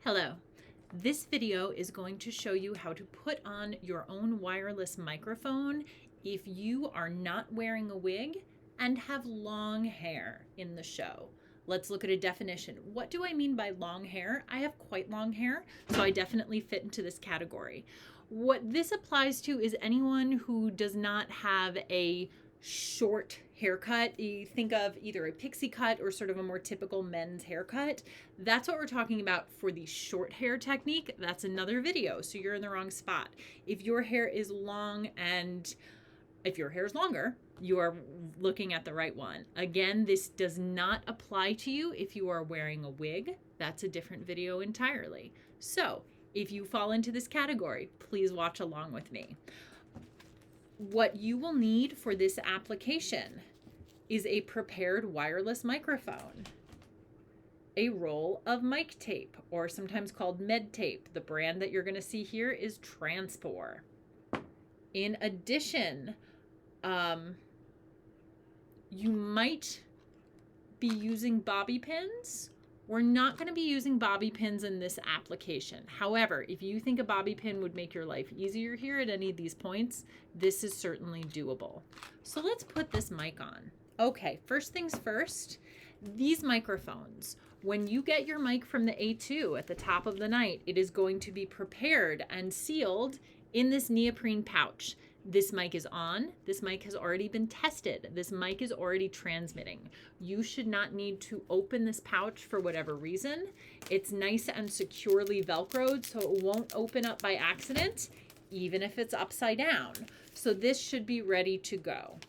Hello. This video is going to show you how to put on your own wireless microphone if you are not wearing a wig and have long hair in the show. Let's look at a definition. What do I mean by long hair? I have quite long hair, so I definitely fit into this category. What this applies to is anyone who does not have a short haircut. You think of either a pixie cut or sort of a more typical men's haircut. That's what we're talking about for the short hair technique. That's another video, so you're in the wrong spot. If your hair is long and if your hair is longer, you are looking at the right one. Again, this does not apply to you if you are wearing a wig. That's a different video entirely. So if you fall into this category, please watch along with me. What you will need for this application is a prepared wireless microphone, a roll of mic tape, or sometimes called med tape. The brand that you're going to see here is Transpor. In addition, you might be using bobby pins. We're not going to be using bobby pins in this application. However, if you think a bobby pin would make your life easier here at any of these points, this is certainly doable. So let's put this mic on. Okay, first things first, these microphones, when you get your mic from the A2 at the top of the night, it is going to be prepared and sealed in this neoprene pouch. This mic is on. This mic has already been tested. This mic is already transmitting. You should not need to open this pouch for whatever reason. It's nice and securely Velcroed, so it won't open up by accident, even if it's upside down. So this should be ready to go.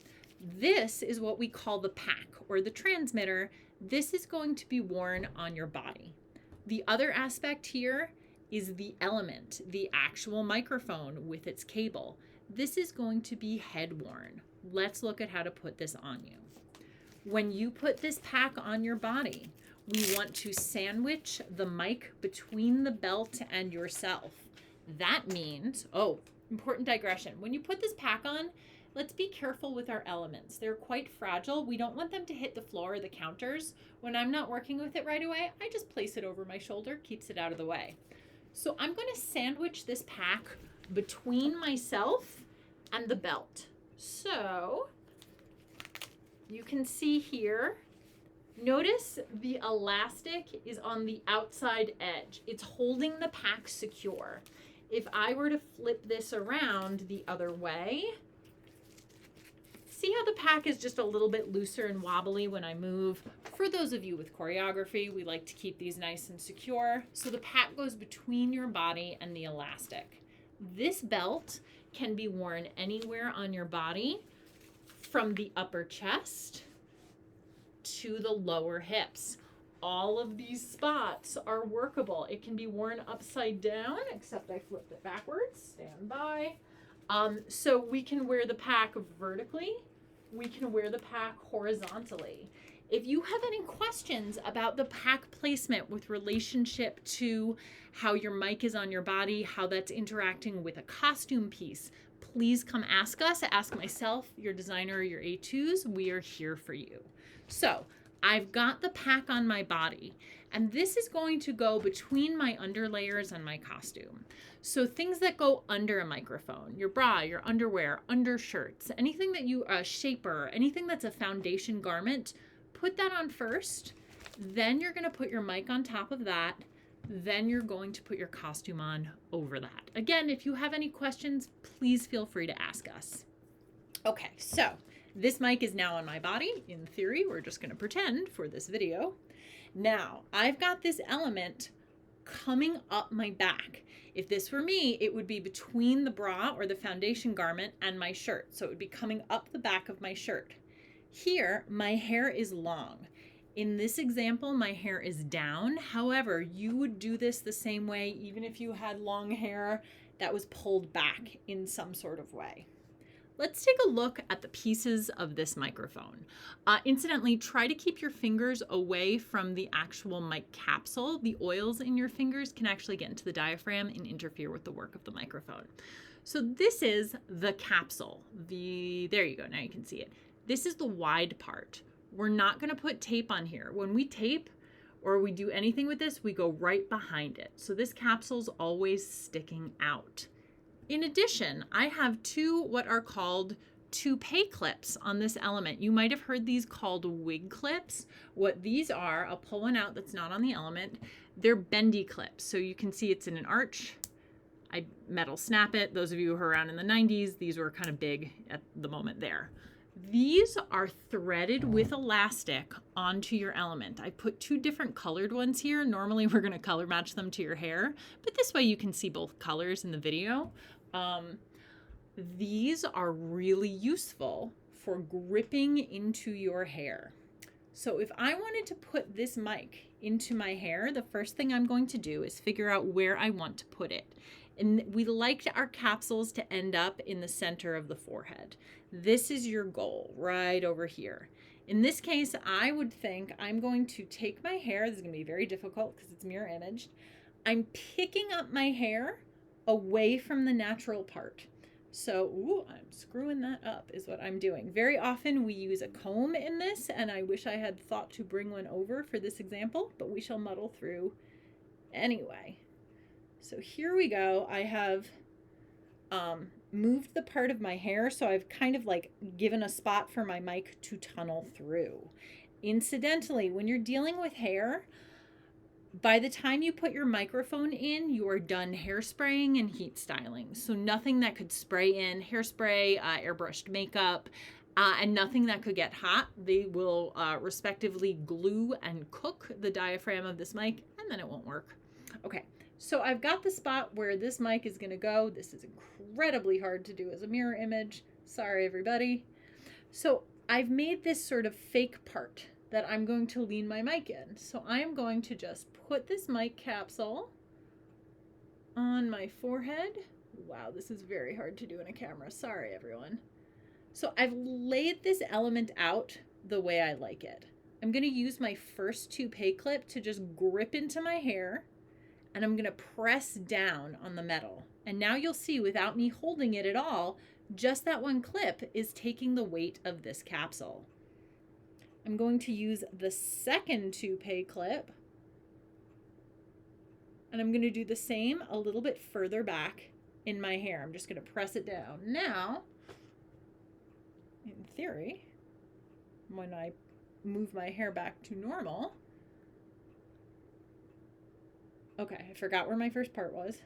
This is what we call the pack or the transmitter. This is going to be worn on your body. The other aspect here is the element, the actual microphone with its cable. This is going to be head worn. Let's look at how to put this on you. When you put this pack on your body, we want to sandwich the mic between the belt and yourself. That means, important digression. When you put this pack on, let's be careful with our elements. They're quite fragile. We don't want them to hit the floor or the counters. When I'm not working with it right away, I just place it over my shoulder, keeps it out of the way. So I'm going to sandwich this pack between myself and the belt. So you can see here, notice the elastic is on the outside edge. It's holding the pack secure. If I were to flip this around the other way, see how the pack is just a little bit looser and wobbly when I move? For those of you with choreography, we like to keep these nice and secure. So the pack goes between your body and the elastic. This belt can be worn anywhere on your body from the upper chest to the lower hips. All of these spots are workable. It can be worn upside down, except I flipped it backwards. Stand by. So we can wear the pack vertically. We can wear the pack horizontally. If you have any questions about the pack placement with relationship to how your mic is on your body, how that's interacting with a costume piece, please come ask us. Ask myself, your designer, or your A2s. We are here for you. So I've got the pack on my body, and this is going to go between my underlayers and my costume. So things that go under a microphone, your bra, your underwear, undershirts, anything that you, a shaper, anything that's a foundation garment, put that on first. Then you're going to put your mic on top of that. Then you're going to put your costume on over that. Again, if you have any questions, please feel free to ask us. Okay, so this mic is now on my body. In theory, we're just going to pretend for this video. Now, I've got this element coming up my back. If this were me, it would be between the bra or the foundation garment and my shirt. So it would be coming up the back of my shirt. Here, my hair is long. In this example, my hair is down. However, you would do this the same way even if you had long hair that was pulled back in some sort of way. Let's take a look at the pieces of this microphone. Incidentally, try to keep your fingers away from the actual mic capsule. The oils in your fingers can actually get into the diaphragm and interfere with the work of the microphone. So this is the capsule. There you go, now you can see it. This is the wide part. We're not going to put tape on here. When we tape, or we do anything with this, we go right behind it. So this capsule's always sticking out. In addition, I have two what are called toupee clips on this element. You might have heard these called wig clips. What these are, I'll pull one out that's not on the element. They're bendy clips. So you can see it's in an arch. I metal snap it. Those of you who are around in the 90s, these were kind of big at the moment there. These are threaded with elastic onto your element. I put two different colored ones here. Normally we're gonna color match them to your hair, but this way you can see both colors in the video. These are really useful for gripping into your hair. So if I wanted to put this mic into my hair, the first thing I'm going to do is figure out where I want to put it. And we like our capsules to end up in the center of the forehead. This is your goal, right over here. In this case, I would think I'm going to take my hair. This is going to be very difficult because it's mirror imaged. I'm picking up my hair away from the natural part. So, ooh, I'm screwing that up is what I'm doing. Very often we use a comb in this, and I wish I had thought to bring one over for this example, but we shall muddle through anyway. So here we go. I have moved the part of my hair, so I've kind of like given a spot for my mic to tunnel through. Incidentally, when you're dealing with hair, by the time you put your microphone in, you are done hairspraying and heat styling. So nothing that could spray in hairspray, airbrushed makeup, and nothing that could get hot. They will respectively glue and cook the diaphragm of this mic, and then it won't work. Okay, so I've got the spot where this mic is gonna go. This is incredibly hard to do as a mirror image. Sorry, everybody. So I've made this sort of fake part that I'm going to lean my mic in. So I am going to just put this mic capsule on my forehead. Wow, this is very hard to do in a camera. Sorry, everyone. So I've laid this element out the way I like it. I'm gonna use my first toupee clip to just grip into my hair, and I'm gonna press down on the metal. And now you'll see, without me holding it at all, just that one clip is taking the weight of this capsule. I'm going to use the second toupee clip, and I'm going to do the same a little bit further back in my hair. I'm just going to press it down. Now, in theory, when I move my hair back to normal, okay, I forgot where my first part was.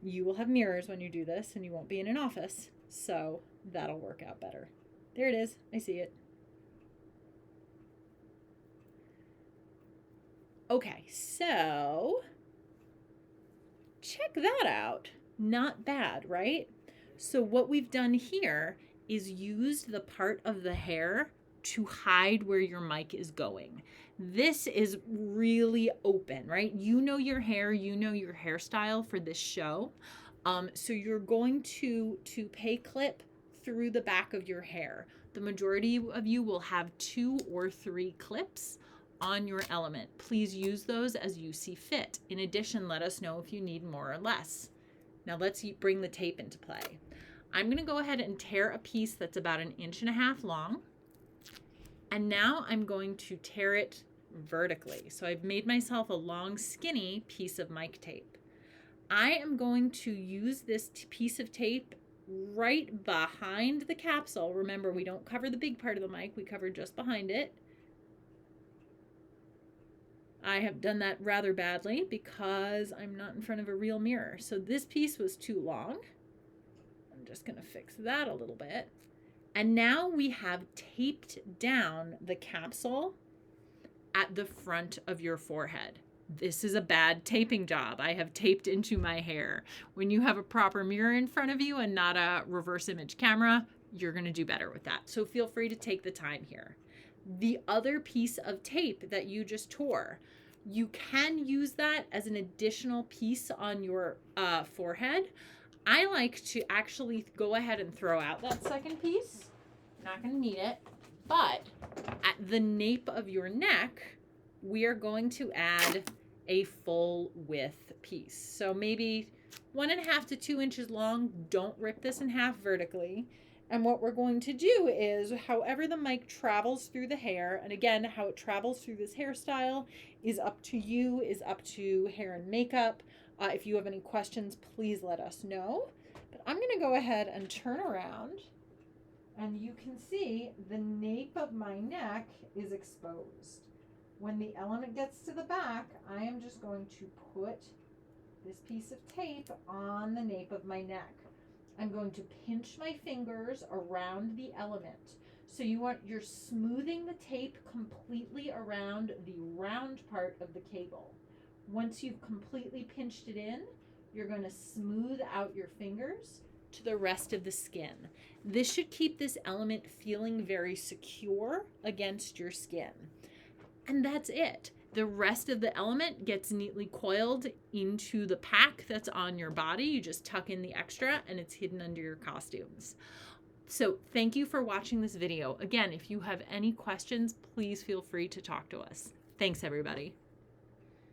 You will have mirrors when you do this, and you won't be in an office, so that'll work out better. There it is. I see it. Okay, so check that out. Not bad, right? So what we've done here is used the part of the hair to hide where your mic is going. This is really open, right? You know your hair, you know your hairstyle for this show. So you're going to toupee clip through the back of your hair. The majority of you will have 2 or 3 clips on your element. Please use those as you see fit. In addition, let us know if you need more or less. Now let's bring the tape into play. I'm going to go ahead and tear a piece that's about 1.5 inches long. And now I'm going to tear it vertically. So I've made myself a long, skinny piece of mic tape. I am going to use this piece of tape right behind the capsule. Remember, we don't cover the big part of the mic, we cover just behind it. I have done that rather badly because I'm not in front of a real mirror. So this piece was too long. I'm just going to fix that a little bit. And now we have taped down the capsule at the front of your forehead. This is a bad taping job. I have taped into my hair. When you have a proper mirror in front of you and not a reverse image camera, you're going to do better with that. So feel free to take the time here. The other piece of tape that you just tore, you can use that as an additional piece on your forehead. I like to actually go ahead and throw out that second piece. Not going to need it. But at the nape of your neck, we are going to add a full width piece. So maybe 1.5 to 2 inches long. Don't rip this in half vertically. And what we're going to do is, however the mic travels through the hair, and again, how it travels through this hairstyle is up to you, is up to hair and makeup. If you have any questions, please let us know. But I'm going to go ahead and turn around, and you can see the nape of my neck is exposed. When the element gets to the back, I am just going to put this piece of tape on the nape of my neck. I'm going to pinch my fingers around the element. So you're smoothing the tape completely around the round part of the cable. Once you've completely pinched it in, you're going to smooth out your fingers to the rest of the skin. This should keep this element feeling very secure against your skin. And that's it. The rest of the element gets neatly coiled into the pack that's on your body. You just tuck in the extra and it's hidden under your costumes. So thank you for watching this video. Again, if you have any questions, please feel free to talk to us. Thanks, everybody.